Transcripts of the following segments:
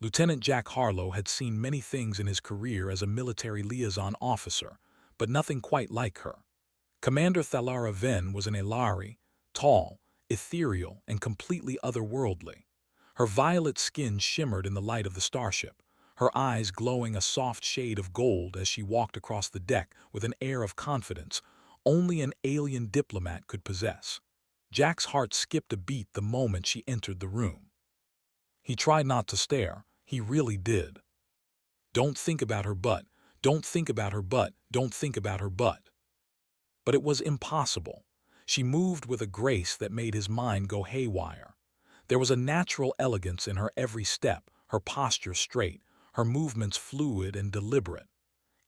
Lieutenant Jack Harlow had seen many things in his career as a military liaison officer, but nothing quite like her. Commander Thalara Venn was an Elari, tall, ethereal, and completely otherworldly. Her violet skin shimmered in the light of the starship, her eyes glowing a soft shade of gold as she walked across the deck with an air of confidence only an alien diplomat could possess. Jack's heart skipped a beat the moment she entered the room. He tried not to stare, he really did. Don't think about her butt, don't think about her butt, don't think about her butt. But it was impossible. She moved with a grace that made his mind go haywire. There was a natural elegance in her every step, her posture straight, her movements fluid and deliberate.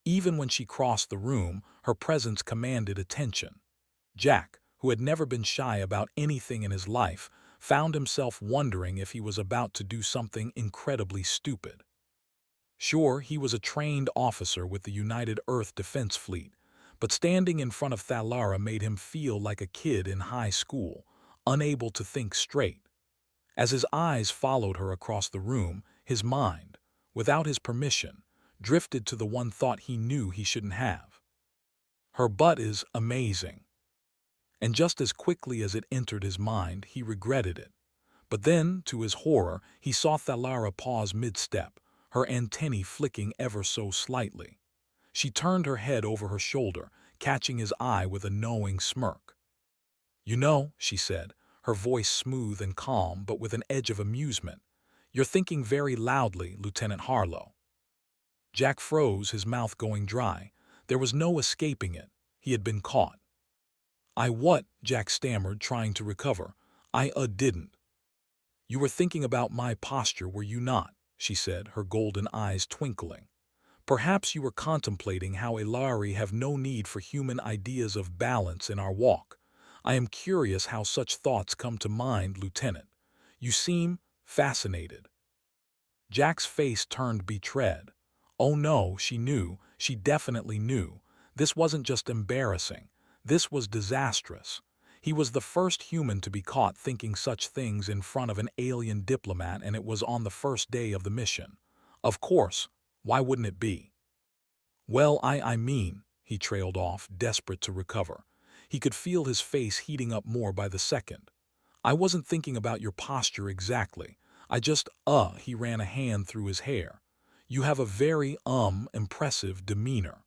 Even when she crossed the room, her presence commanded attention. Jack, who had never been shy about anything in his life, found himself wondering if he was about to do something incredibly stupid. Sure, he was a trained officer with the United Earth Defense Fleet, but standing in front of Thalara made him feel like a kid in high school, unable to think straight. As his eyes followed her across the room, his mind, without his permission, drifted to the one thought he knew he shouldn't have. Her butt is amazing. And just as quickly as it entered his mind, he regretted it. But then, to his horror, he saw Thalara pause mid-step, her antennae flicking ever so slightly. She turned her head over her shoulder, catching his eye with a knowing smirk. "You know," she said, her voice smooth and calm but with an edge of amusement, "you're thinking very loudly, Lieutenant Harlow." Jack froze, his mouth going dry. There was no escaping it. He had been caught. "I what?" Jack stammered, trying to recover. "I didn't." "You were thinking about my posture, were you not?" she said, her golden eyes twinkling. "Perhaps you were contemplating how Elari have no need for human ideas of balance in our walk. I am curious how such thoughts come to mind, Lieutenant. You seem fascinated." Jack's face turned betrayed. Oh no, she knew, she definitely knew. This wasn't just embarrassing. This was disastrous. He was the first human to be caught thinking such things in front of an alien diplomat, and it was on the first day of the mission. Of course, why wouldn't it be? "Well, I mean," he trailed off, desperate to recover. He could feel his face heating up more by the second. "I wasn't thinking about your posture exactly. I just, he ran a hand through his hair. You have a very, impressive demeanor."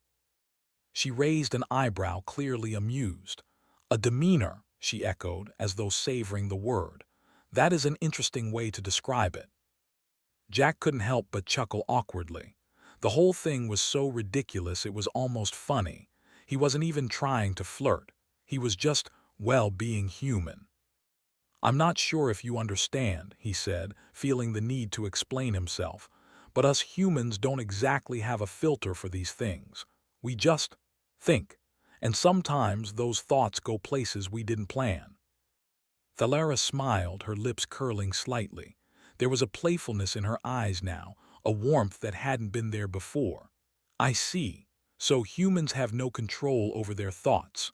She raised an eyebrow, clearly amused. "A demeanor," she echoed, as though savoring the word. "That is an interesting way to describe it." Jack couldn't help but chuckle awkwardly. The whole thing was so ridiculous it was almost funny. He wasn't even trying to flirt. He was just, well, being human. "I'm not sure if you understand," he said, feeling the need to explain himself, "but us humans don't exactly have a filter for these things. We just think, and sometimes those thoughts go places we didn't plan." Thalara smiled, her lips curling slightly. There was a playfulness in her eyes now, a warmth that hadn't been there before. "I see. So humans have no control over their thoughts."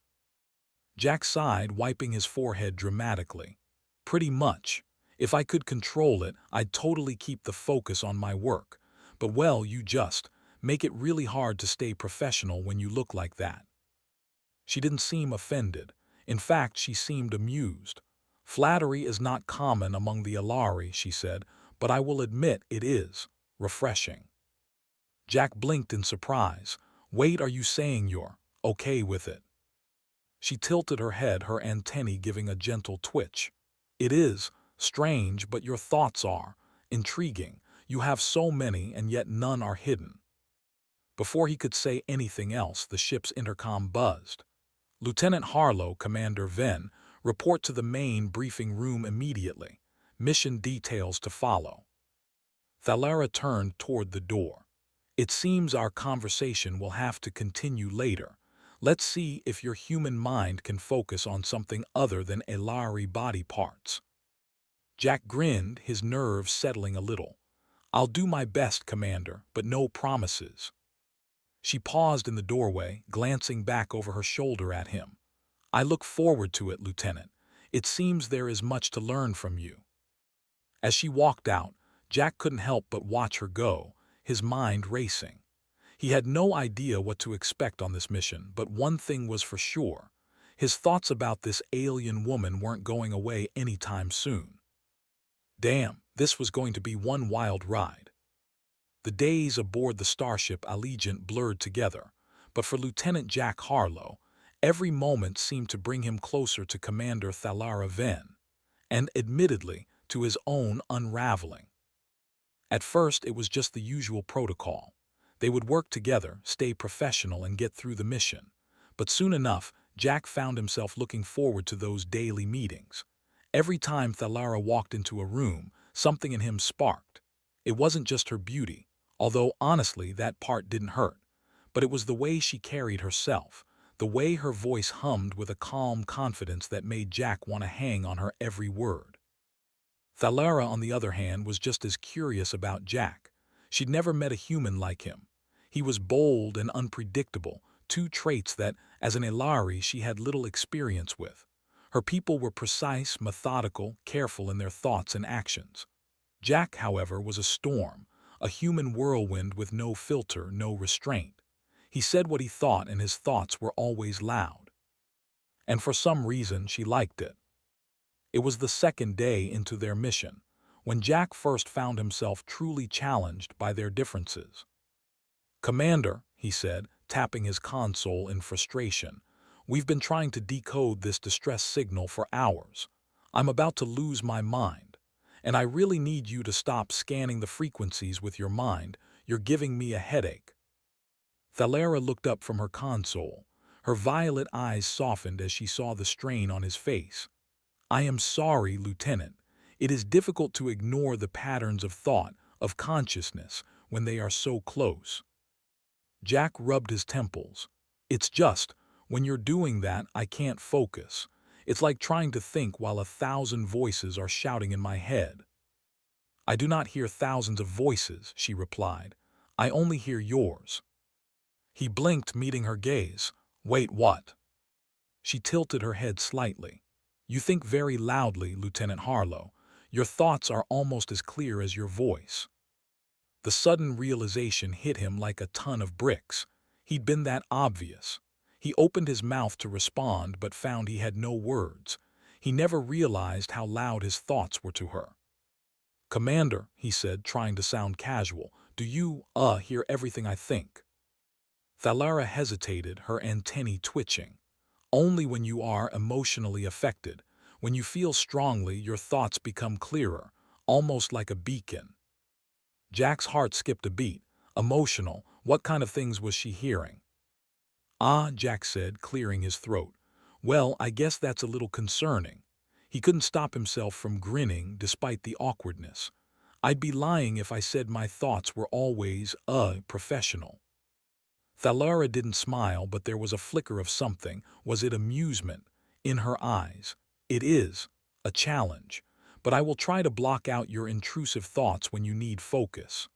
Jack sighed, wiping his forehead dramatically. "Pretty much. If I could control it, I'd totally keep the focus on my work. But well, you just make it really hard to stay professional when you look like that." She didn't seem offended. In fact, she seemed amused. "Flattery is not common among the Alari," she said, "but I will admit it is refreshing." Jack blinked in surprise. "Wait, are you saying you're okay with it?" She tilted her head, her antennae giving a gentle twitch. "It is strange, but your thoughts are intriguing. You have so many, and yet none are hidden." Before he could say anything else, the ship's intercom buzzed. "Lieutenant Harlow, Commander Venn, report to the main briefing room immediately. Mission details to follow." Thalara turned toward the door. "It seems our conversation will have to continue later. Let's see if your human mind can focus on something other than Elari body parts." Jack grinned, his nerves settling a little. "I'll do my best, Commander, but no promises." She paused in the doorway, glancing back over her shoulder at him. "I look forward to it, Lieutenant. It seems there is much to learn from you." As she walked out, Jack couldn't help but watch her go, his mind racing. He had no idea what to expect on this mission, but one thing was for sure. His thoughts about this alien woman weren't going away anytime soon. Damn, this was going to be one wild ride. The days aboard the starship Allegiant blurred together, but for Lieutenant Jack Harlow, every moment seemed to bring him closer to Commander Thalara Venn, and admittedly, to his own unraveling. At first, it was just the usual protocol. They would work together, stay professional, and get through the mission. But soon enough, Jack found himself looking forward to those daily meetings. Every time Thalara walked into a room, something in him sparked. It wasn't just her beauty, although honestly that part didn't hurt, but it was the way she carried herself, the way her voice hummed with a calm confidence that made Jack want to hang on her every word. Thalara, on the other hand, was just as curious about Jack. She'd never met a human like him. He was bold and unpredictable, two traits that, as an Elari, she had little experience with. Her people were precise, methodical, careful in their thoughts and actions. Jack, however, was a storm, a human whirlwind with no filter, no restraint. He said what he thought, and his thoughts were always loud. And for some reason, she liked it. It was the second day into their mission, when Jack first found himself truly challenged by their differences. "Commander," he said, tapping his console in frustration, "we've been trying to decode this distress signal for hours. I'm about to lose my mind, and I really need you to stop scanning the frequencies with your mind. You're giving me a headache." Thalara looked up from her console. Her violet eyes softened as she saw the strain on his face. "I am sorry, Lieutenant. It is difficult to ignore the patterns of thought, of consciousness, when they are so close." Jack rubbed his temples. "It's just, when you're doing that, I can't focus. It's like trying to think while 1,000 voices are shouting in my head." "I do not hear thousands of voices," she replied. "I only hear yours." He blinked, meeting her gaze. "Wait, what?" She tilted her head slightly. "You think very loudly, Lieutenant Harlow. Your thoughts are almost as clear as your voice." The sudden realization hit him like a ton of bricks. He'd been that obvious. He opened his mouth to respond but found he had no words. He never realized how loud his thoughts were to her. "Commander," he said, trying to sound casual, "do you, hear everything I think?" Thalara hesitated, her antennae twitching. "Only when you are emotionally affected. When you feel strongly, your thoughts become clearer, almost like a beacon." Jack's heart skipped a beat. Emotional, what kind of things was she hearing? "Ah," Jack said, clearing his throat. "Well, I guess that's a little concerning." He couldn't stop himself from grinning despite the awkwardness. "I'd be lying if I said my thoughts were always, professional." Thalara didn't smile, but there was a flicker of something. Was it amusement? In her eyes. "It is. A challenge. But I will try to block out your intrusive thoughts when you need focus."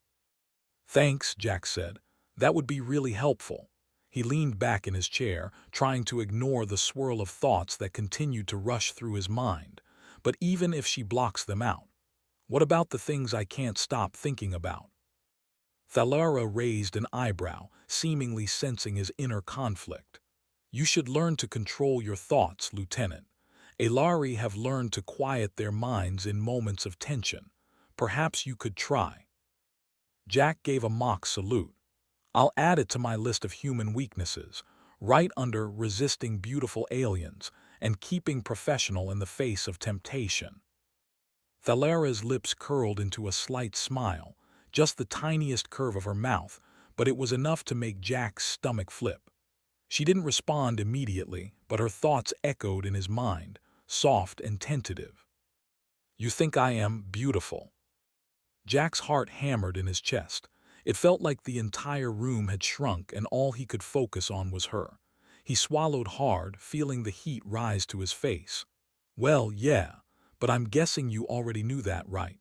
"Thanks," Jack said. "That would be really helpful." He leaned back in his chair, trying to ignore the swirl of thoughts that continued to rush through his mind. But even if she blocks them out, what about the things I can't stop thinking about? Thalara raised an eyebrow, seemingly sensing his inner conflict. "You should learn to control your thoughts, Lieutenant. Elari have learned to quiet their minds in moments of tension. Perhaps you could try." Jack gave a mock salute. "I'll add it to my list of human weaknesses, right under resisting beautiful aliens and keeping professional in the face of temptation." Thalara's lips curled into a slight smile, just the tiniest curve of her mouth, but it was enough to make Jack's stomach flip. She didn't respond immediately, but her thoughts echoed in his mind, soft and tentative. "You think I am beautiful?" Jack's heart hammered in his chest. It felt like the entire room had shrunk and all he could focus on was her. He swallowed hard, feeling the heat rise to his face. "Well, yeah, but I'm guessing you already knew that, right?"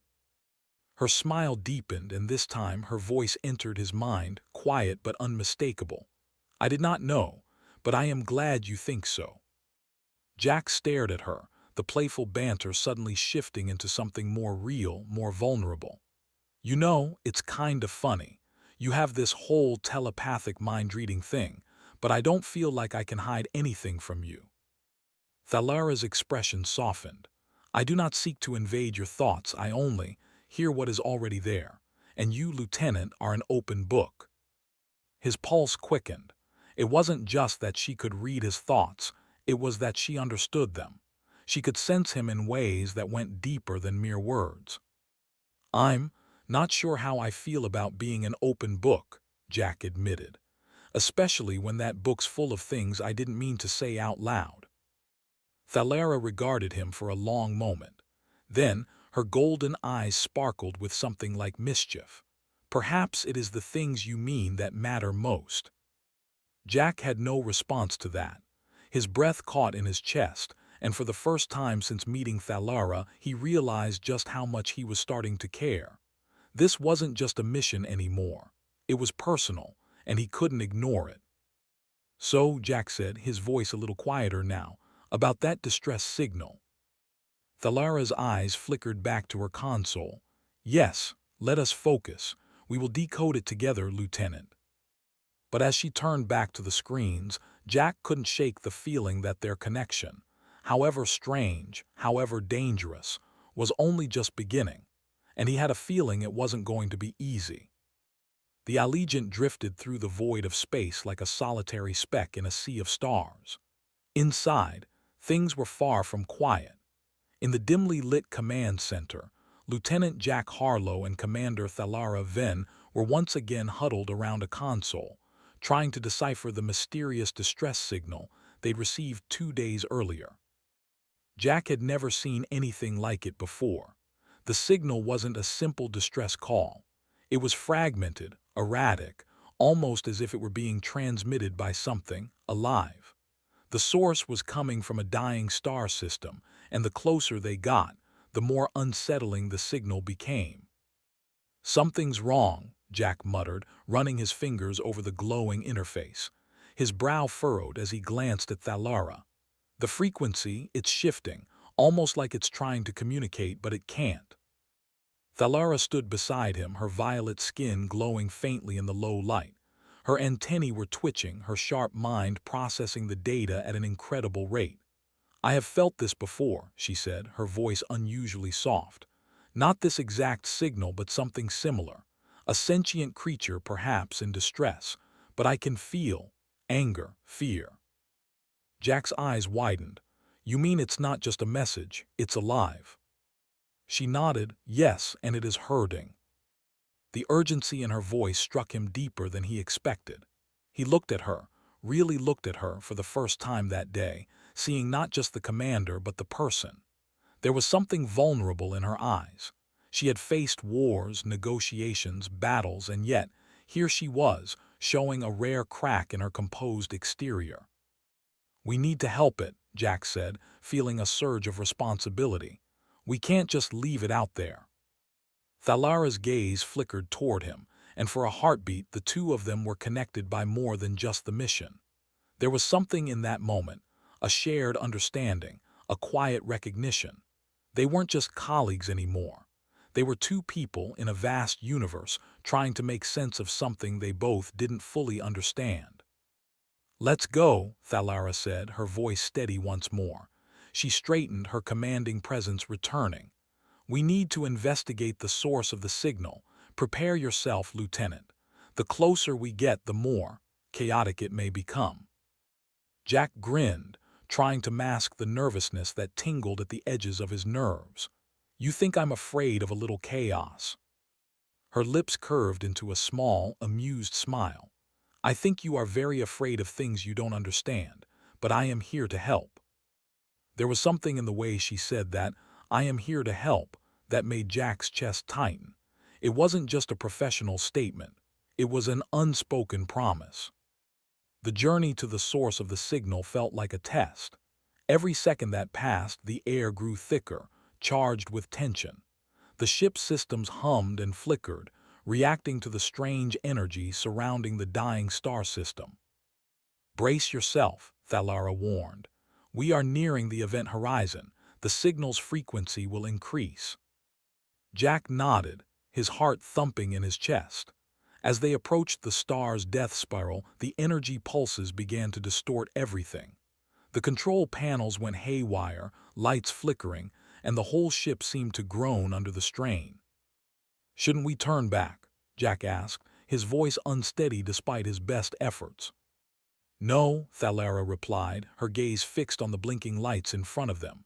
Her smile deepened, and this time her voice entered his mind, quiet but unmistakable. "I did not know, but I am glad you think so." Jack stared at her, the playful banter suddenly shifting into something more real, more vulnerable. You know, it's kind of funny. You have this whole telepathic mind-reading thing, but I don't feel like I can hide anything from you. Thalara's expression softened. I do not seek to invade your thoughts, I only hear what is already there. And you, Lieutenant, are an open book. His pulse quickened. It wasn't just that she could read his thoughts, it was that she understood them. She could sense him in ways that went deeper than mere words. I'm not sure how I feel about being an open book, Jack admitted, especially when that book's full of things I didn't mean to say out loud. Thalara regarded him for a long moment. Then her golden eyes sparkled with something like mischief. Perhaps it is the things you mean that matter most. Jack had no response to that. His breath caught in his chest, and for the first time since meeting Thalara, he realized just how much he was starting to care. This wasn't just a mission anymore. It was personal, and he couldn't ignore it. So, Jack said, his voice a little quieter now, about that distress signal. Thalara's eyes flickered back to her console. Yes, let us focus. We will decode it together, Lieutenant. But as she turned back to the screens, Jack couldn't shake the feeling that their connection, however strange, however dangerous, was only just beginning, and he had a feeling it wasn't going to be easy. The Allegiant drifted through the void of space like a solitary speck in a sea of stars. Inside, things were far from quiet. In the dimly lit command center, Lieutenant Jack Harlow and Commander Thalara Venn were once again huddled around a console, trying to decipher the mysterious distress signal they'd received 2 days earlier. Jack had never seen anything like it before. The signal wasn't a simple distress call. It was fragmented, erratic, almost as if it were being transmitted by something alive. The source was coming from a dying star system, and the closer they got, the more unsettling the signal became. Something's wrong, Jack muttered, running his fingers over the glowing interface. His brow furrowed as he glanced at Thalara. The frequency, it's shifting, almost like it's trying to communicate, but it can't. Thalara stood beside him, her violet skin glowing faintly in the low light. Her antennae were twitching, her sharp mind processing the data at an incredible rate. I have felt this before, she said, her voice unusually soft. Not this exact signal, but something similar. A sentient creature, perhaps, in distress. But I can feel anger, fear. Jack's eyes widened. You mean it's not just a message, it's alive? She nodded, yes, and it is hurting. The urgency in her voice struck him deeper than he expected. He looked at her, really looked at her for the first time that day, seeing not just the commander but the person. There was something vulnerable in her eyes. She had faced wars, negotiations, battles, and yet, here she was, showing a rare crack in her composed exterior. We need to help it, Jack said, feeling a surge of responsibility. We can't just leave it out there. Thalara's gaze flickered toward him, and for a heartbeat the two of them were connected by more than just the mission. There was something in that moment, a shared understanding, a quiet recognition. They weren't just colleagues anymore. They were two people in a vast universe trying to make sense of something they both didn't fully understand. Let's go, Thalara said, her voice steady once more. She straightened, her commanding presence returning. We need to investigate the source of the signal. Prepare yourself, Lieutenant. The closer we get, the more chaotic it may become. Jack grinned, trying to mask the nervousness that tingled at the edges of his nerves. You think I'm afraid of a little chaos? Her lips curved into a small, amused smile. I think you are very afraid of things you don't understand, but I am here to help. There was something in the way she said that, I am here to help, that made Jack's chest tighten. It wasn't just a professional statement. It was an unspoken promise. The journey to the source of the signal felt like a test. Every second that passed, the air grew thicker, charged with tension. The ship's systems hummed and flickered, reacting to the strange energy surrounding the dying star system. Brace yourself, Thalara warned. We are nearing the event horizon. The signal's frequency will increase. Jack nodded, his heart thumping in his chest. As they approached the star's death spiral, the energy pulses began to distort everything. The control panels went haywire, lights flickering, and the whole ship seemed to groan under the strain. "Shouldn't we turn back?" Jack asked, his voice unsteady despite his best efforts. "No," Thalara replied, her gaze fixed on the blinking lights in front of them.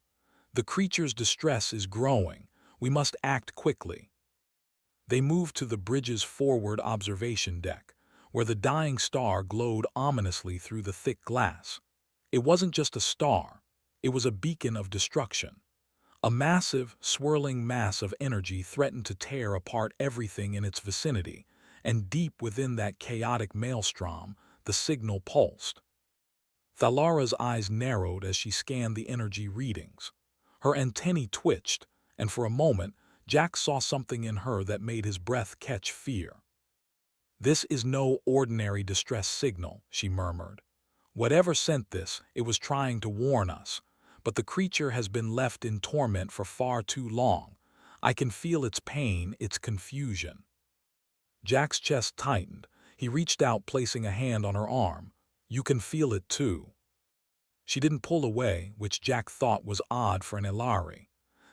"The creature's distress is growing. We must act quickly." They moved to the bridge's forward observation deck, where the dying star glowed ominously through the thick glass. It wasn't just a star, it was a beacon of destruction. A massive, swirling mass of energy threatened to tear apart everything in its vicinity, and deep within that chaotic maelstrom, the signal pulsed. Thalara's eyes narrowed as she scanned the energy readings. Her antennae twitched, and for a moment, Jack saw something in her that made his breath catch fear. "This is no ordinary distress signal," she murmured. "Whatever sent this, it was trying to warn us. But the creature has been left in torment for far too long. I can feel its pain, its confusion." Jack's chest tightened. He reached out, placing a hand on her arm. "You can feel it too." She didn't pull away, which Jack thought was odd for an Elari.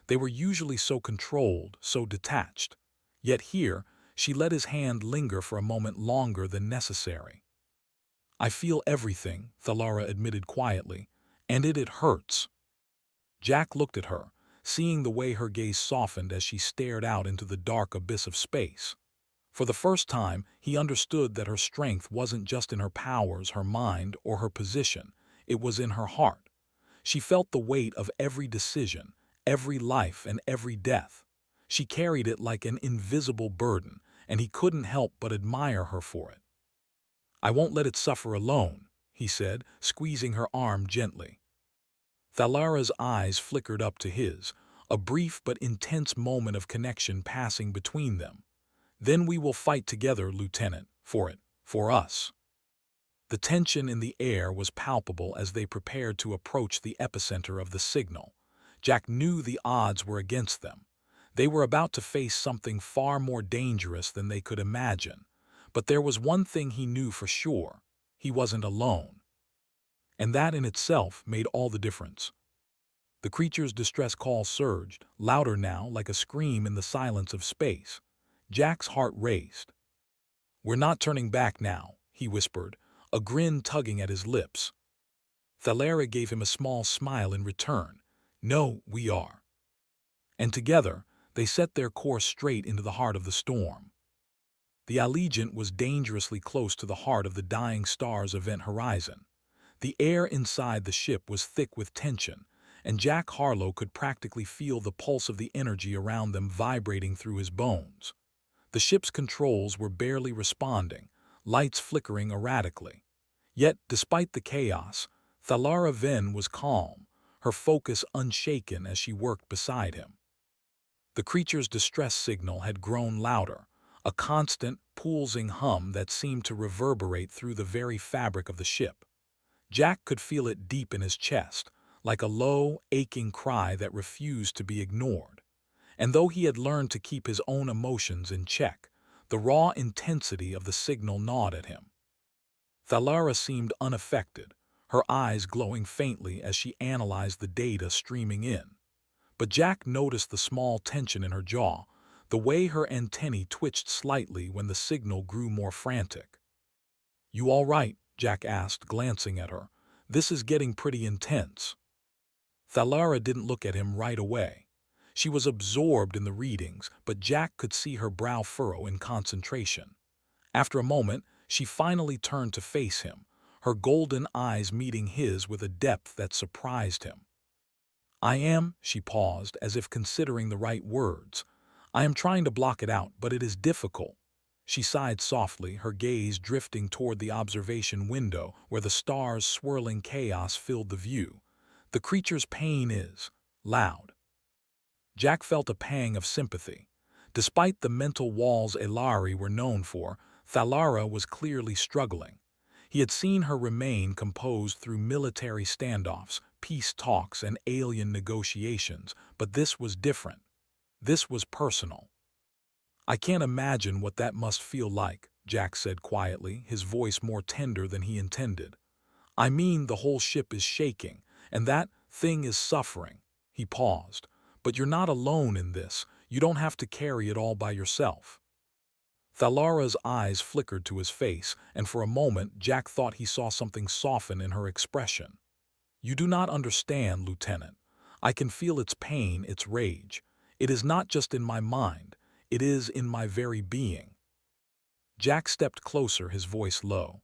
They were usually so controlled, so detached. Yet here, she let his hand linger for a moment longer than necessary. "I feel everything," Thalara admitted quietly, "and it hurts." Jack looked at her, seeing the way her gaze softened as she stared out into the dark abyss of space. For the first time, he understood that her strength wasn't just in her powers, her mind, or her position. It was in her heart. She felt the weight of every decision, every life, and every death. She carried it like an invisible burden, and he couldn't help but admire her for it. "I won't let it suffer alone," he said, squeezing her arm gently. Thalara's eyes flickered up to his, a brief but intense moment of connection passing between them. "Then we will fight together, Lieutenant, for it, for us." The tension in the air was palpable as they prepared to approach the epicenter of the signal. Jack knew the odds were against them. They were about to face something far more dangerous than they could imagine. But there was one thing he knew for sure: he wasn't alone. And that in itself made all the difference. The creature's distress call surged, louder now, like a scream in the silence of space. Jack's heart raced. "We're not turning back now," he whispered, a grin tugging at his lips. Thalara gave him a small smile in return. "No, we are." And together, they set their course straight into the heart of the storm. The Allegiant was dangerously close to the heart of the dying star's event horizon. The air inside the ship was thick with tension, and Jack Harlow could practically feel the pulse of the energy around them vibrating through his bones. The ship's controls were barely responding, lights flickering erratically. Yet, despite the chaos, Thalara Venn was calm, her focus unshaken as she worked beside him. The creature's distress signal had grown louder, a constant, pulsing hum that seemed to reverberate through the very fabric of the ship. Jack could feel it deep in his chest, like a low, aching cry that refused to be ignored. And though he had learned to keep his own emotions in check, the raw intensity of the signal gnawed at him. Thalara seemed unaffected, her eyes glowing faintly as she analyzed the data streaming in. But Jack noticed the small tension in her jaw, the way her antennae twitched slightly when the signal grew more frantic. "You all right?" Jack asked, glancing at her. "This is getting pretty intense." Thalara didn't look at him right away. She was absorbed in the readings, but Jack could see her brow furrow in concentration. After a moment, she finally turned to face him, her golden eyes meeting his with a depth that surprised him. She paused, as if considering the right words. "I am trying to block it out, but it is difficult." She sighed softly, her gaze drifting toward the observation window where the stars' swirling chaos filled the view. "The creature's pain is loud." Jack felt a pang of sympathy. Despite the mental walls Elari were known for, Thalara was clearly struggling. He had seen her remain composed through military standoffs, peace talks, and alien negotiations, but this was different. This was personal. I can't imagine what that must feel like, Jack said quietly, his voice more tender than he intended. I mean, the whole ship is shaking, and that thing is suffering. He paused. But you're not alone in this. You don't have to carry it all by yourself. Thalara's eyes flickered to his face, and for a moment Jack thought he saw something soften in her expression. You do not understand, Lieutenant. I can feel its pain, its rage. It is not just in my mind. It is in my very being. Jack stepped closer, his voice low.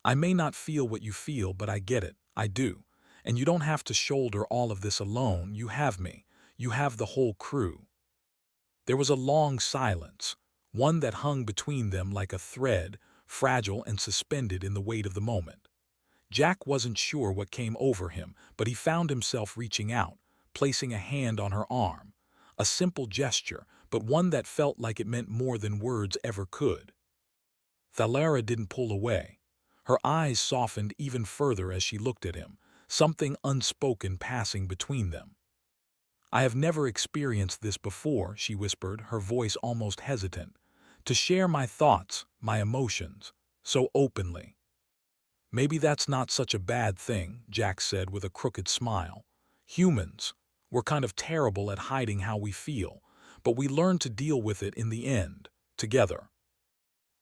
I may not feel what you feel, but I get it. I do. And you don't have to shoulder all of this alone. You have me. You have the whole crew. There was a long silence, one that hung between them like a thread, fragile and suspended in the weight of the moment. Jack wasn't sure what came over him, but he found himself reaching out, placing a hand on her arm. A simple gesture, but one that felt like it meant more than words ever could. Thalara didn't pull away. Her eyes softened even further as she looked at him, something unspoken passing between them. I have never experienced this before, she whispered, her voice almost hesitant. To share my thoughts, my emotions, so openly. Maybe that's not such a bad thing, Jack said with a crooked smile. Humans, we're kind of terrible at hiding how we feel, but we learn to deal with it in the end, together.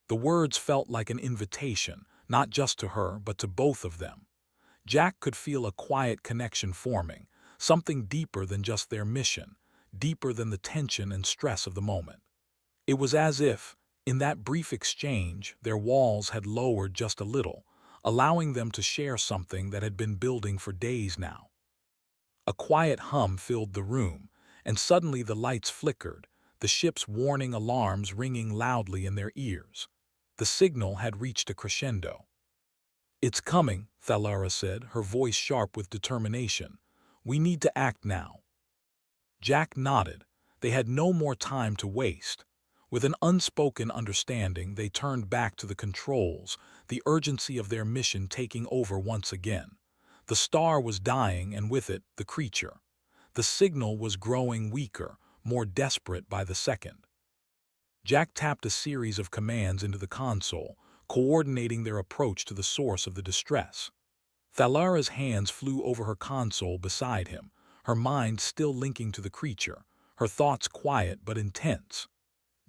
The words felt like an invitation, not just to her, but to both of them. Jack could feel a quiet connection forming, something deeper than just their mission, deeper than the tension and stress of the moment. It was as if, in that brief exchange, their walls had lowered just a little, allowing them to share something that had been building for days now. A quiet hum filled the room, and suddenly the lights flickered, the ship's warning alarms ringing loudly in their ears. The signal had reached a crescendo. It's coming, Thalara said, her voice sharp with determination. We need to act now. Jack nodded. They had no more time to waste. With an unspoken understanding, they turned back to the controls, the urgency of their mission taking over once again. The star was dying, and with it, the creature. The signal was growing weaker, more desperate by the second. Jack tapped a series of commands into the console, coordinating their approach to the source of the distress. Thalara's hands flew over her console beside him, her mind still linking to the creature, her thoughts quiet but intense.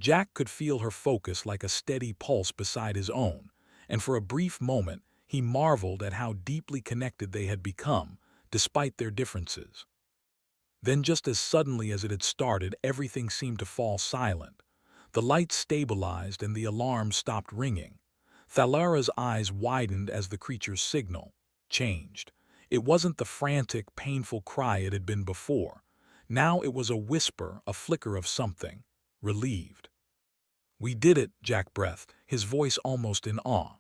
Jack could feel her focus like a steady pulse beside his own, and for a brief moment he marveled at how deeply connected they had become, despite their differences. Then just as suddenly as it had started, everything seemed to fall silent. The lights stabilized and the alarm stopped ringing. Thalara's eyes widened as the creature's signal changed. It wasn't the frantic, painful cry it had been before. Now it was a whisper, a flicker of something. Relieved. We did it, Jack breathed, his voice almost in awe.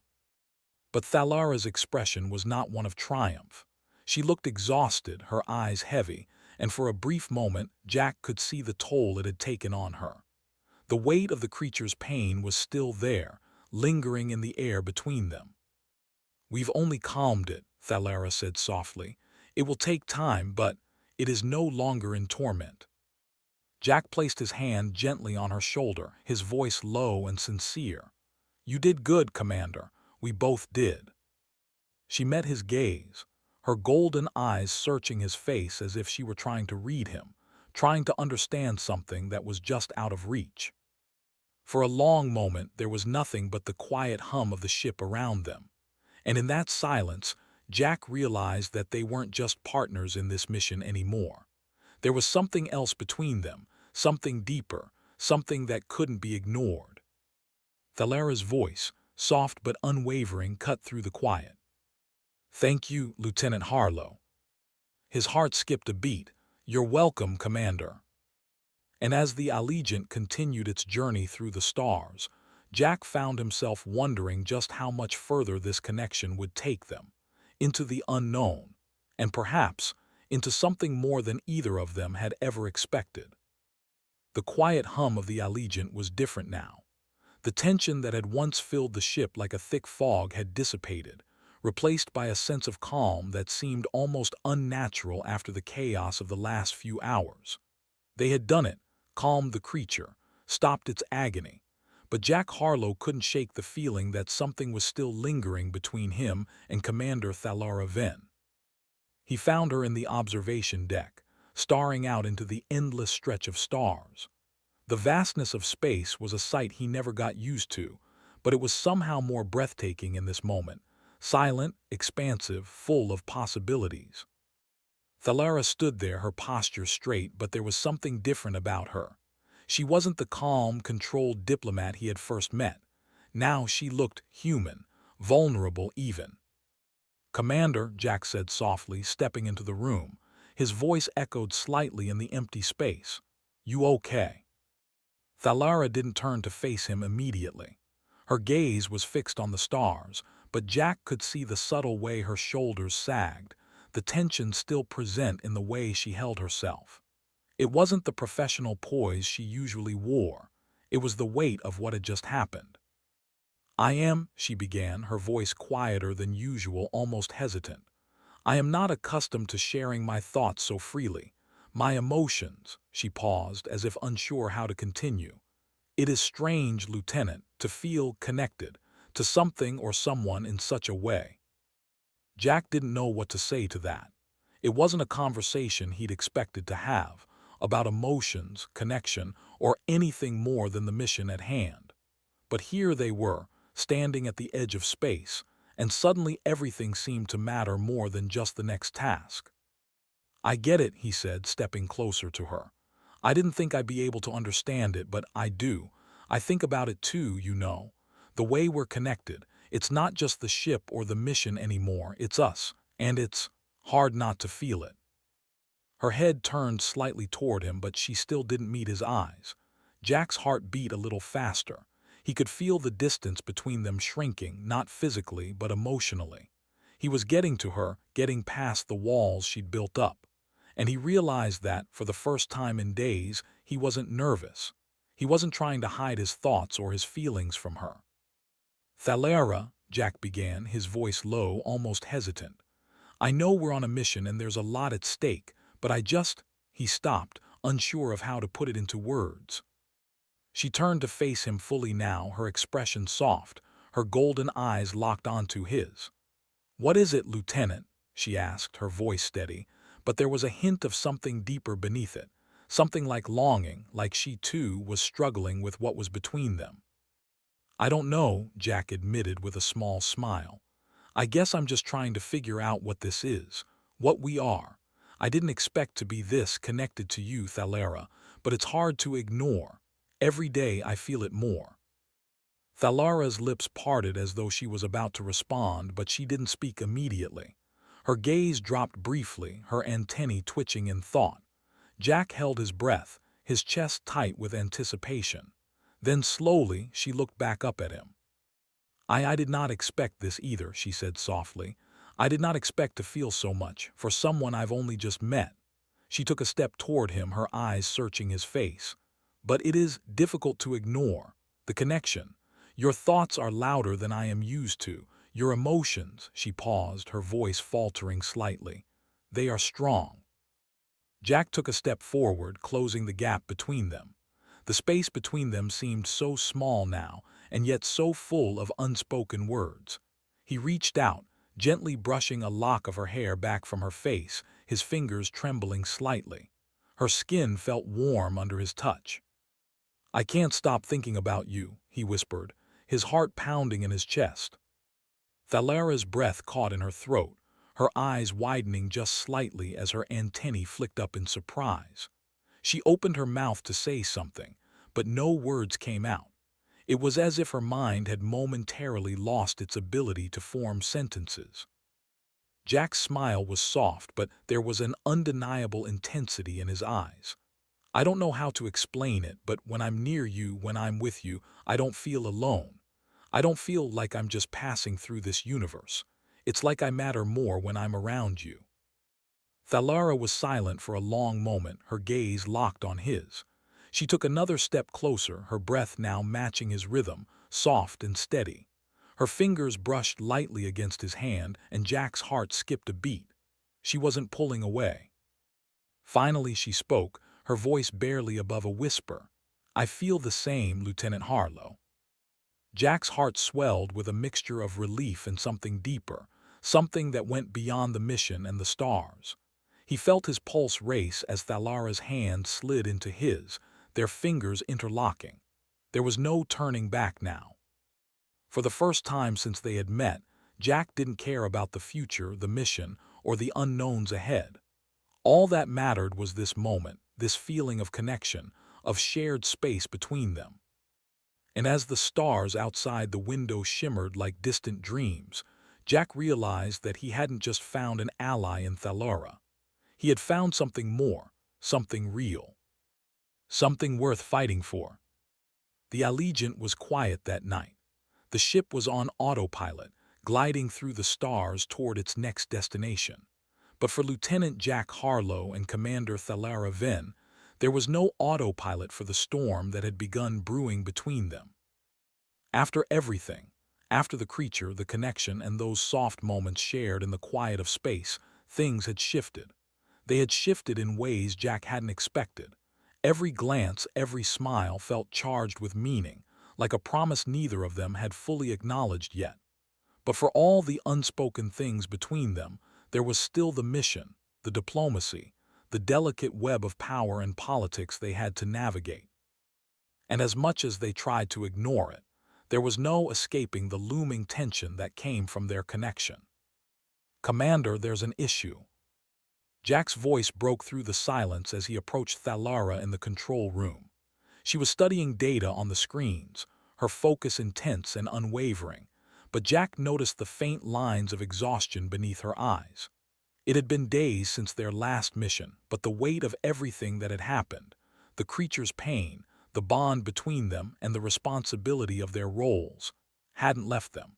But Thalara's expression was not one of triumph. She looked exhausted, her eyes heavy, and for a brief moment Jack could see the toll it had taken on her. The weight of the creature's pain was still there, lingering in the air between them. We've only calmed it, Thalara said softly. It will take time, but it is no longer in torment. Jack placed his hand gently on her shoulder, his voice low and sincere. You did good, Commander. We both did. She met his gaze, her golden eyes searching his face as if she were trying to read him, trying to understand something that was just out of reach. For a long moment there was nothing but the quiet hum of the ship around them, and in that silence Jack realized that they weren't just partners in this mission anymore. There was something else between them, something deeper, something that couldn't be ignored. Thalara's voice, soft but unwavering, cut through the quiet. Thank you, Lieutenant Harlow. His heart skipped a beat. You're welcome, Commander. And as the Ideation continued its journey through the stars, Jack found himself wondering just how much further this connection would take them, into the unknown, and perhaps into something more than either of them had ever expected. The quiet hum of the Ideation was different now. The tension that had once filled the ship like a thick fog had dissipated, replaced by a sense of calm that seemed almost unnatural after the chaos of the last few hours. They had done it, calmed the creature, stopped its agony. But Jack Harlow couldn't shake the feeling that something was still lingering between him and Commander Thalara Venn. He found her in the observation deck, staring out into the endless stretch of stars. The vastness of space was a sight he never got used to, but it was somehow more breathtaking in this moment, silent, expansive, full of possibilities. Thalara stood there, her posture straight, but there was something different about her. She wasn't the calm, controlled diplomat he had first met. Now she looked human, vulnerable even. "Commander," Jack said softly, stepping into the room. His voice echoed slightly in the empty space. "You okay?" Thalara didn't turn to face him immediately. Her gaze was fixed on the stars, but Jack could see the subtle way her shoulders sagged, the tension still present in the way she held herself. It wasn't the professional poise she usually wore. It was the weight of what had just happened. She began, her voice quieter than usual, almost hesitant. "I am not accustomed to sharing my thoughts so freely. My emotions," she paused, as if unsure how to continue. "It is strange, Lieutenant, to feel connected to something or someone in such a way." Jack didn't know what to say to that. It wasn't a conversation he'd expected to have, about emotions, connection, or anything more than the mission at hand. But here they were, standing at the edge of space, and suddenly everything seemed to matter more than just the next task. "I get it," he said, stepping closer to her. "I didn't think I'd be able to understand it, but I do. I think about it too, you know. The way we're connected. It's not just the ship or the mission anymore, it's us, and it's hard not to feel it." Her head turned slightly toward him, but she still didn't meet his eyes. Jack's heart beat a little faster. He could feel the distance between them shrinking, not physically, but emotionally. He was getting to her, getting past the walls she'd built up. And he realized that, for the first time in days, he wasn't nervous. He wasn't trying to hide his thoughts or his feelings from her. "Thalara," Jack began, his voice low, almost hesitant. "I know we're on a mission and there's a lot at stake, but He stopped, unsure of how to put it into words. She turned to face him fully now, her expression soft, her golden eyes locked onto his. "What is it, Lieutenant?" she asked, her voice steady, but there was a hint of something deeper beneath it, something like longing, like she too was struggling with what was between them. "I don't know," Jack admitted with a small smile. "I guess I'm just trying to figure out what this is, what we are. I didn't expect to be this connected to you, Thalara, but it's hard to ignore. Every day I feel it more." Thalara's lips parted as though she was about to respond, but she didn't speak immediately. Her gaze dropped briefly, her antennae twitching in thought. Jack held his breath, his chest tight with anticipation. Then slowly she looked back up at him. I did not expect this either," she said softly. "I did not expect to feel so much, for someone I've only just met." She took a step toward him, her eyes searching his face. "But it is difficult to ignore. The connection. Your thoughts are louder than I am used to. Your emotions," she paused, her voice faltering slightly. "They are strong." Jack took a step forward, closing the gap between them. The space between them seemed so small now, and yet so full of unspoken words. He reached out, gently brushing a lock of her hair back from her face, his fingers trembling slightly. Her skin felt warm under his touch. "I can't stop thinking about you," he whispered, his heart pounding in his chest. Thalara's breath caught in her throat, her eyes widening just slightly as her antennae flicked up in surprise. She opened her mouth to say something, but no words came out. It was as if her mind had momentarily lost its ability to form sentences. Jack's smile was soft, but there was an undeniable intensity in his eyes. "I don't know how to explain it, but when I'm near you, when I'm with you, I don't feel alone. I don't feel like I'm just passing through this universe. It's like I matter more when I'm around you." Thalara was silent for a long moment, her gaze locked on his. She took another step closer, her breath now matching his rhythm, soft and steady. Her fingers brushed lightly against his hand, and Jack's heart skipped a beat. She wasn't pulling away. Finally she spoke, her voice barely above a whisper. I feel the same, Lieutenant Harlow. Jack's heart swelled with a mixture of relief and something deeper, something that went beyond the mission and the stars. He felt his pulse race as Thalara's hand slid into his, their fingers interlocking. There was no turning back now. For the first time since they had met, Jack didn't care about the future, the mission, or the unknowns ahead. All that mattered was this moment, this feeling of connection, of shared space between them. And as the stars outside the window shimmered like distant dreams, Jack realized that he hadn't just found an ally in Thalara. He had found something more, something real, something worth fighting for. The Allegiant was quiet that night. The ship was on autopilot, gliding through the stars toward its next destination. But for Lieutenant Jack Harlow and Commander Thalara Venn, there was no autopilot for the storm that had begun brewing between them. After everything, after the creature, the connection, and those soft moments shared in the quiet of space, things had shifted. They had shifted in ways Jack hadn't expected. Every glance, every smile felt charged with meaning, like a promise neither of them had fully acknowledged yet. But for all the unspoken things between them, there was still the mission, the diplomacy, the delicate web of power and politics they had to navigate. And as much as they tried to ignore it, there was no escaping the looming tension that came from their connection. "Commander, there's an issue." Jack's voice broke through the silence as he approached Thalara in the control room. She was studying data on the screens, her focus intense and unwavering, but Jack noticed the faint lines of exhaustion beneath her eyes. It had been days since their last mission, but the weight of everything that had happened, the creature's pain, the bond between them, and the responsibility of their roles, hadn't left them.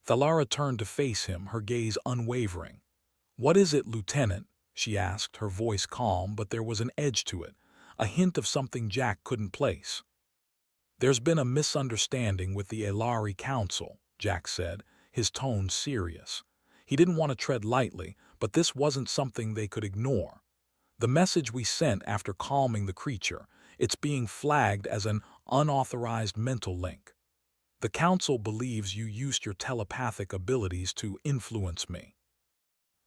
Thalara turned to face him, her gaze unwavering. "What is it, Lieutenant?" she asked, her voice calm, but there was an edge to it, a hint of something Jack couldn't place. "There's been a misunderstanding with the Elari Council," Jack said, his tone serious. He didn't want to tread lightly, but this wasn't something they could ignore. "The message we sent after calming the creature, it's being flagged as an unauthorized mental link. The Council believes you used your telepathic abilities to influence me."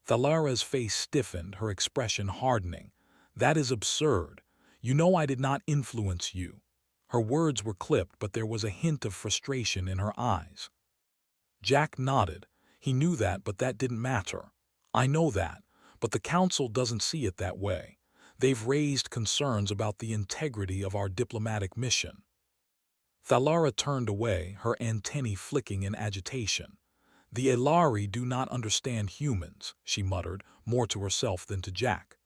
Thalara's face stiffened, her expression hardening. "That is absurd. You know I did not influence you." Her words were clipped, but there was a hint of frustration in her eyes. Jack nodded. He knew that, but that didn't matter. "I know that, but the Council doesn't see it that way. They've raised concerns about the integrity of our diplomatic mission." Thalara turned away, her antennae flicking in agitation. "The Elari do not understand humans," she muttered, more to herself than to Jack.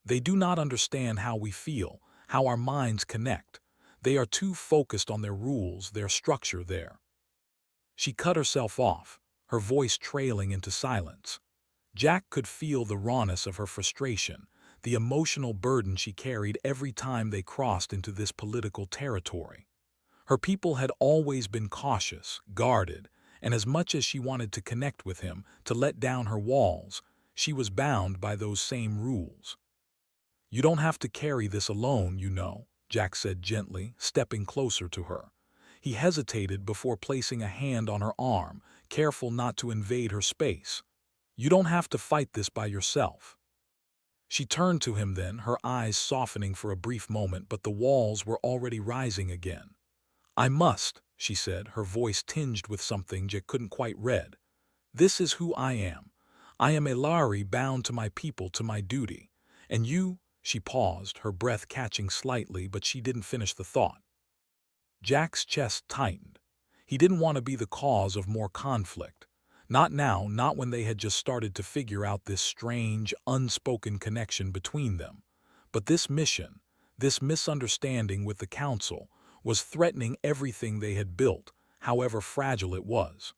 "They do not understand how we feel, how our minds connect. They are too focused on their rules, their structure there." She cut herself off, her voice trailing into silence. Jack could feel the rawness of her frustration, the emotional burden she carried every time they crossed into this political territory. Her people had always been cautious, guarded, and as much as she wanted to connect with him, to let down her walls, she was bound by those same rules. "You don't have to carry this alone, you know," Jack said gently, stepping closer to her. He hesitated before placing a hand on her arm, careful not to invade her space. "You don't have to fight this by yourself." She turned to him then, her eyes softening for a brief moment, but the walls were already rising again. "I must," she said, her voice tinged with something Jack couldn't quite read. "This is who I am. I am Elari, bound to my people, to my duty. And you—" She paused, her breath catching slightly, but she didn't finish the thought. Jack's chest tightened. He didn't want to be the cause of more conflict. Not now, not when they had just started to figure out this strange, unspoken connection between them. But this mission, this misunderstanding with the Council, was threatening everything they had built, however fragile it was.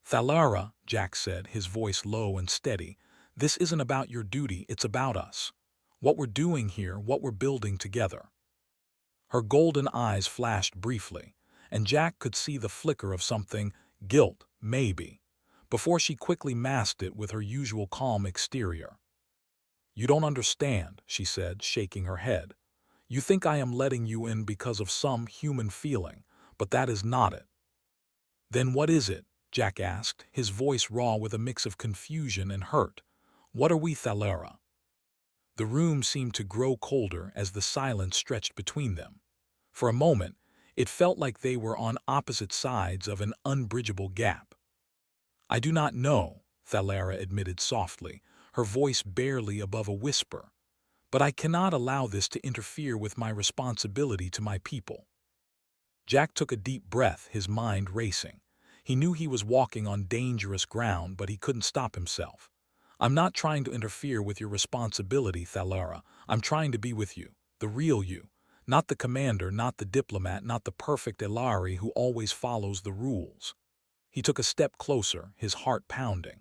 "Thalara," Jack said, his voice low and steady, "this isn't about your duty, it's about us. What we're doing here, what we're building together." Her golden eyes flashed briefly, and Jack could see the flicker of something, guilt, maybe, before she quickly masked it with her usual calm exterior. "You don't understand," she said, shaking her head. You think I am letting you in because of some human feeling, but that is not it. Then what is it? Jack asked, his voice raw with a mix of confusion and hurt. What are we, Thalara? The room seemed to grow colder as the silence stretched between them. For a moment, it felt like they were on opposite sides of an unbridgeable gap. I do not know, Thalara admitted softly, her voice barely above a whisper. But I cannot allow this to interfere with my responsibility to my people. Jack took a deep breath, his mind racing. He knew he was walking on dangerous ground, but he couldn't stop himself. I'm not trying to interfere with your responsibility, Thalara. I'm trying to be with you, the real you. Not the commander, not the diplomat, not the perfect Elari who always follows the rules. He took a step closer, his heart pounding.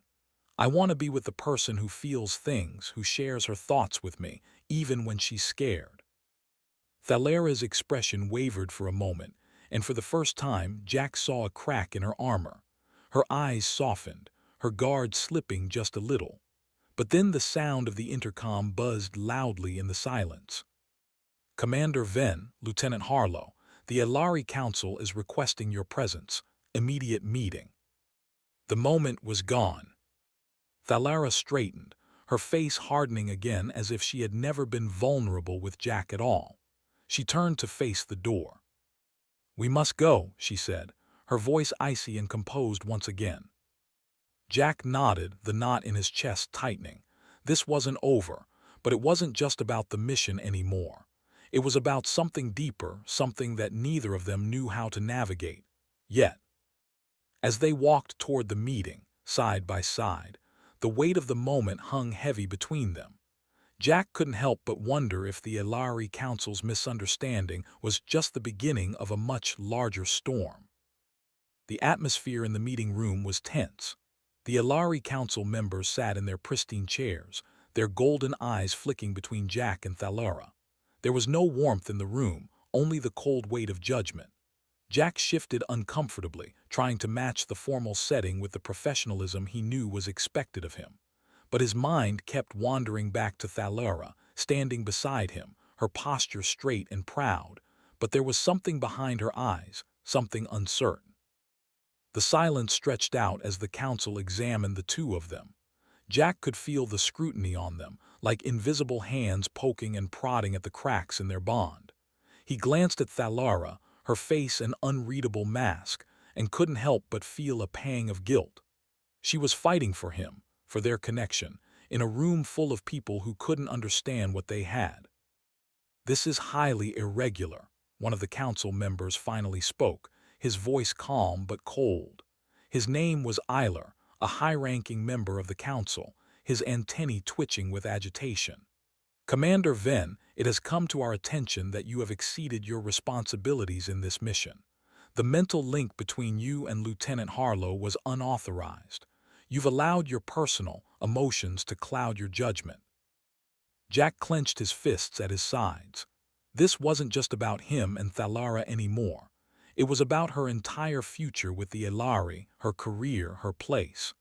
I want to be with the person who feels things, who shares her thoughts with me, even when she's scared. Thalara's expression wavered for a moment, and for the first time Jack saw a crack in her armor. Her eyes softened, her guard slipping just a little. But then the sound of the intercom buzzed loudly in the silence. Commander Venn, Lieutenant Harlow, the Elari Council is requesting your presence. Immediate meeting. The moment was gone. Thalara straightened, her face hardening again as if she had never been vulnerable with Jack at all. She turned to face the door. We must go, she said, her voice icy and composed once again. Jack nodded, the knot in his chest tightening. This wasn't over, but it wasn't just about the mission anymore. It was about something deeper, something that neither of them knew how to navigate. Yet, as they walked toward the meeting, side by side, the weight of the moment hung heavy between them. Jack couldn't help but wonder if the Elari Council's misunderstanding was just the beginning of a much larger storm. The atmosphere in the meeting room was tense. The Elari Council members sat in their pristine chairs, their golden eyes flicking between Jack and Thalara. There was no warmth in the room, only the cold weight of judgment. Jack shifted uncomfortably, trying to match the formal setting with the professionalism he knew was expected of him. But his mind kept wandering back to Thalara, standing beside him, her posture straight and proud, but there was something behind her eyes, something uncertain. The silence stretched out as the council examined the two of them. Jack could feel the scrutiny on them, like invisible hands poking and prodding at the cracks in their bond. He glanced at Thalara, her face an unreadable mask, and couldn't help but feel a pang of guilt. She was fighting for him, for their connection, in a room full of people who couldn't understand what they had. This is highly irregular, one of the council members finally spoke, his voice calm but cold. His name was Eiler, a high-ranking member of the council, his antennae twitching with agitation. Commander Venn, it has come to our attention that you have exceeded your responsibilities in this mission. The mental link between you and Lieutenant Harlow was unauthorized. You've allowed your personal emotions to cloud your judgment. Jack clenched his fists at his sides. This wasn't just about him and Thalara anymore. It was about her entire future with the Elari, her career, her place.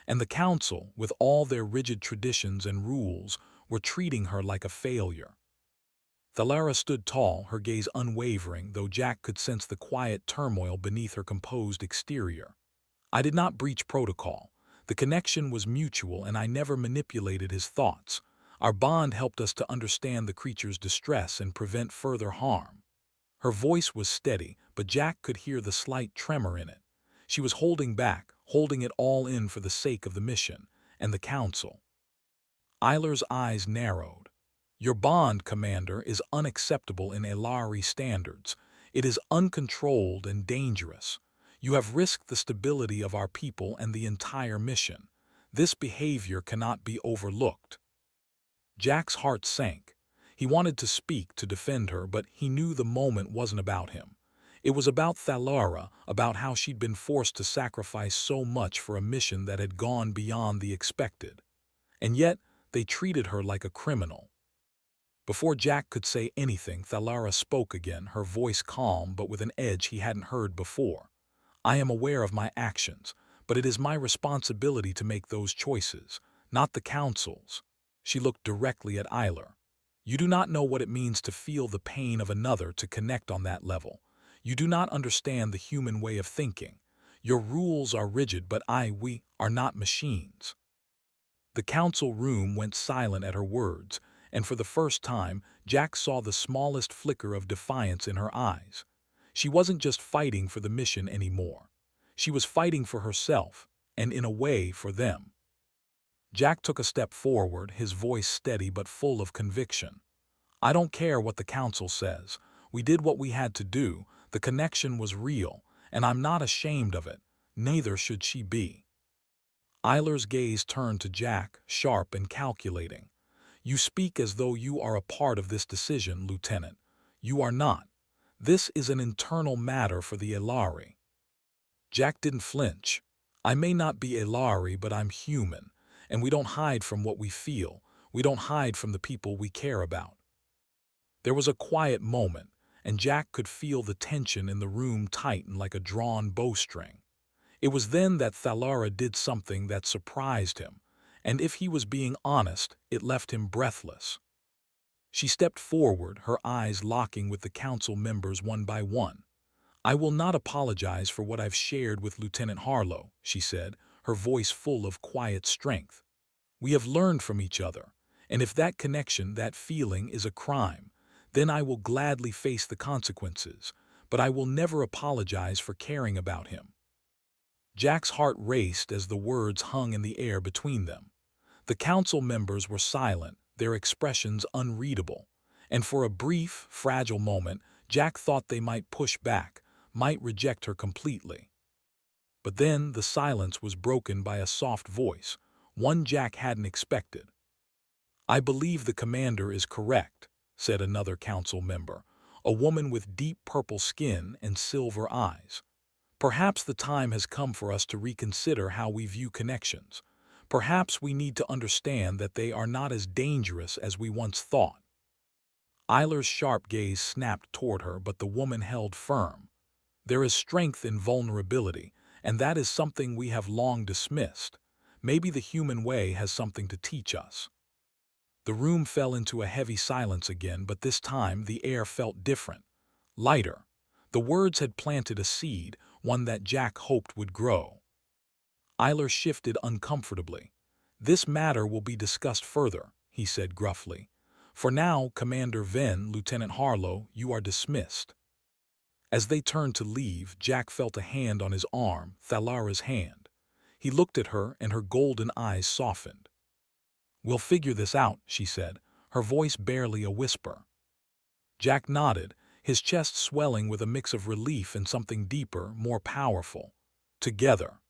And the council, with all their rigid traditions and rules, were treating her like a failure. Thalara stood tall, her gaze unwavering, though Jack could sense the quiet turmoil beneath her composed exterior. I did not breach protocol. The connection was mutual and I never manipulated his thoughts. Our bond helped us to understand the creature's distress and prevent further harm. Her voice was steady, but Jack could hear the slight tremor in it. She was holding back, holding it all in for the sake of the mission and the council. Eiler's eyes narrowed. Your bond, Commander, is unacceptable in Elari standards. It is uncontrolled and dangerous. You have risked the stability of our people and the entire mission. This behavior cannot be overlooked. Jack's heart sank. He wanted to speak, to defend her, but he knew the moment wasn't about him. It was about Thalara, about how she'd been forced to sacrifice so much for a mission that had gone beyond the expected. And yet, they treated her like a criminal. Before Jack could say anything, Thalara spoke again, her voice calm but with an edge he hadn't heard before. I am aware of my actions, but it is my responsibility to make those choices, not the council's. She looked directly at Eiler. You do not know what it means to feel the pain of another, to connect on that level. You do not understand the human way of thinking. Your rules are rigid, but we are not machines. The council room went silent at her words, and for the first time, Jack saw the smallest flicker of defiance in her eyes. She wasn't just fighting for the mission anymore. She was fighting for herself, and in a way for them. Jack took a step forward, his voice steady but full of conviction. I don't care what the council says. We did what we had to do. The connection was real, and I'm not ashamed of it. Neither should she be. Eiler's gaze turned to Jack, sharp and calculating. You speak as though you are a part of this decision, Lieutenant. You are not. This is an internal matter for the Elari. Jack didn't flinch. I may not be Elari, but I'm human, and we don't hide from what we feel. We don't hide from the people we care about. There was a quiet moment, and Jack could feel the tension in the room tighten like a drawn bowstring. It was then that Thalara did something that surprised him, and if he was being honest, it left him breathless. She stepped forward, her eyes locking with the council members one by one. I will not apologize for what I've shared with Lieutenant Harlow, she said, her voice full of quiet strength. We have learned from each other, and if that connection, that feeling, is a crime, then I will gladly face the consequences, but I will never apologize for caring about him. Jack's heart raced as the words hung in the air between them. The council members were silent, their expressions unreadable, and for a brief, fragile moment, Jack thought they might push back, might reject her completely. But then the silence was broken by a soft voice, one Jack hadn't expected. I believe the commander is correct, said another council member, a woman with deep purple skin and silver eyes. Perhaps the time has come for us to reconsider how we view connections. Perhaps we need to understand that they are not as dangerous as we once thought. Eiler's sharp gaze snapped toward her, but the woman held firm. There is strength in vulnerability, and that is something we have long dismissed. Maybe the human way has something to teach us. The room fell into a heavy silence again, but this time the air felt different, lighter. The words had planted a seed, one that Jack hoped would grow. Eiler shifted uncomfortably. This matter will be discussed further, he said gruffly. For now, Commander Venn, Lieutenant Harlow, you are dismissed. As they turned to leave, Jack felt a hand on his arm, Thalara's hand. He looked at her, and her golden eyes softened. We'll figure this out, she said, her voice barely a whisper. Jack nodded, his chest swelling with a mix of relief and something deeper, more powerful. Together.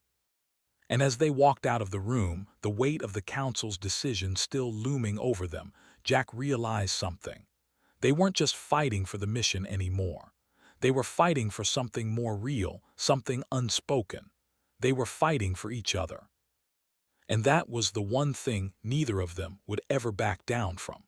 And as they walked out of the room, the weight of the council's decision still looming over them, Jack realized something. They weren't just fighting for the mission anymore. They were fighting for something more real, something unspoken. They were fighting for each other. And that was the one thing neither of them would ever back down from.